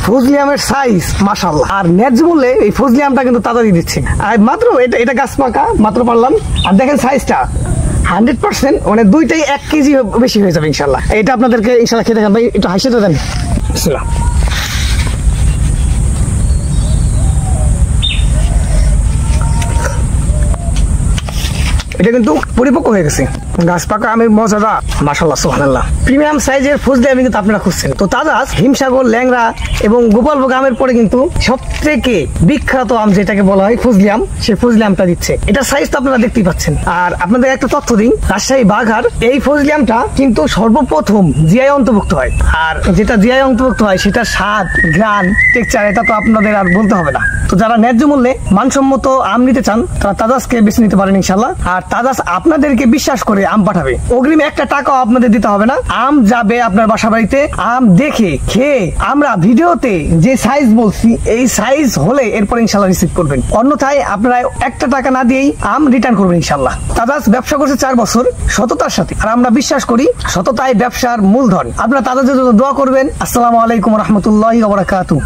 ফজলি আমের সাইজ মাশাআল্লাহ, আর ন্যায্য মূল্যে এই ফজলি আমটা কিন্তু তাজা দিয়ে দিচ্ছে। আর মাত্র এটা গাছ পাকা মাত্র পারলাম, আর দেখেন সাইজটা 100%, মানে দুইটাই 1 কেজি বেশি হয়ে যাবে ইনশাল্লাহ। এটা আপনাদেরকে ইনশাল্লাহ খেতে দেখান ভাই, একটু হাসিতে দেন। বিসমিল্লাহ। এটা কিন্তু পরিপক্ক হয়ে গেছে, গাছ পাকা আমের মজাটা মাশাআল্লাহ সুবহানাল্লাহ। প্রিমিয়াম সাইজের ফজলি আম কিন্তু আপনারা খুঁজছেন, তো তাজাজ হিমসাগর, ল্যাংড়া এবং গোপালভোগ আমের পরে কিন্তু সবথেকে বিখ্যাত আম যেটাকে বলা হয় ফজলি আম, সেই ফজলি আমটা দিচ্ছে। এটা সাইজ তো আপনারা দেখতেই পাচ্ছেন। আর আপনাদের একটা তথ্য দিই, রাজশাহী বাঘার এই ফজলি আমটা কিন্তু সর্বপ্রথম জিআই অন্তর্ভুক্ত হয়। আর যেটা জিআই অন্তর্ভুক্ত হয় সেটা স্বাদ, ঘ্রাণ, টেক্সচার এটা তো আপনাদের আর বলতে হবে না। তো যারা ন্যায্য মূল্যে মানসম্মত আম নিতে চান তারা তাজাজকে বেছে নিতে পারেন ইনশাল্লাহ। আর তাজাজ আপনাদেরকে বিশ্বাস করে আম পাঠাবে, অগ্রিম 1 টাকাও আপনাদের দিতে হবে না। আম যাবে আপনার বাসা বাড়িতে, আম দেখে খেয়ে আমরা ভিডিওতে যে সাইজ বলছি এই সাইজ হলে এরপর ইনশাল্লাহ রিসিভ করবেন, অন্যথায় আপনারা 1 টাকা না দিয়েই আম রিটার্ন করবেন ইনশাল্লাহ। তাজাজ ব্যবসা করছে 4 বছর সততার সাথে, আর আমরা বিশ্বাস করি সততাই ব্যবসার মূলধন। আপনারা তাজাজের জন্য দোয়া করবেন। আসসালামু আলাইকুম রহমতুল্লাহি ওয়া বারাকাতুহু।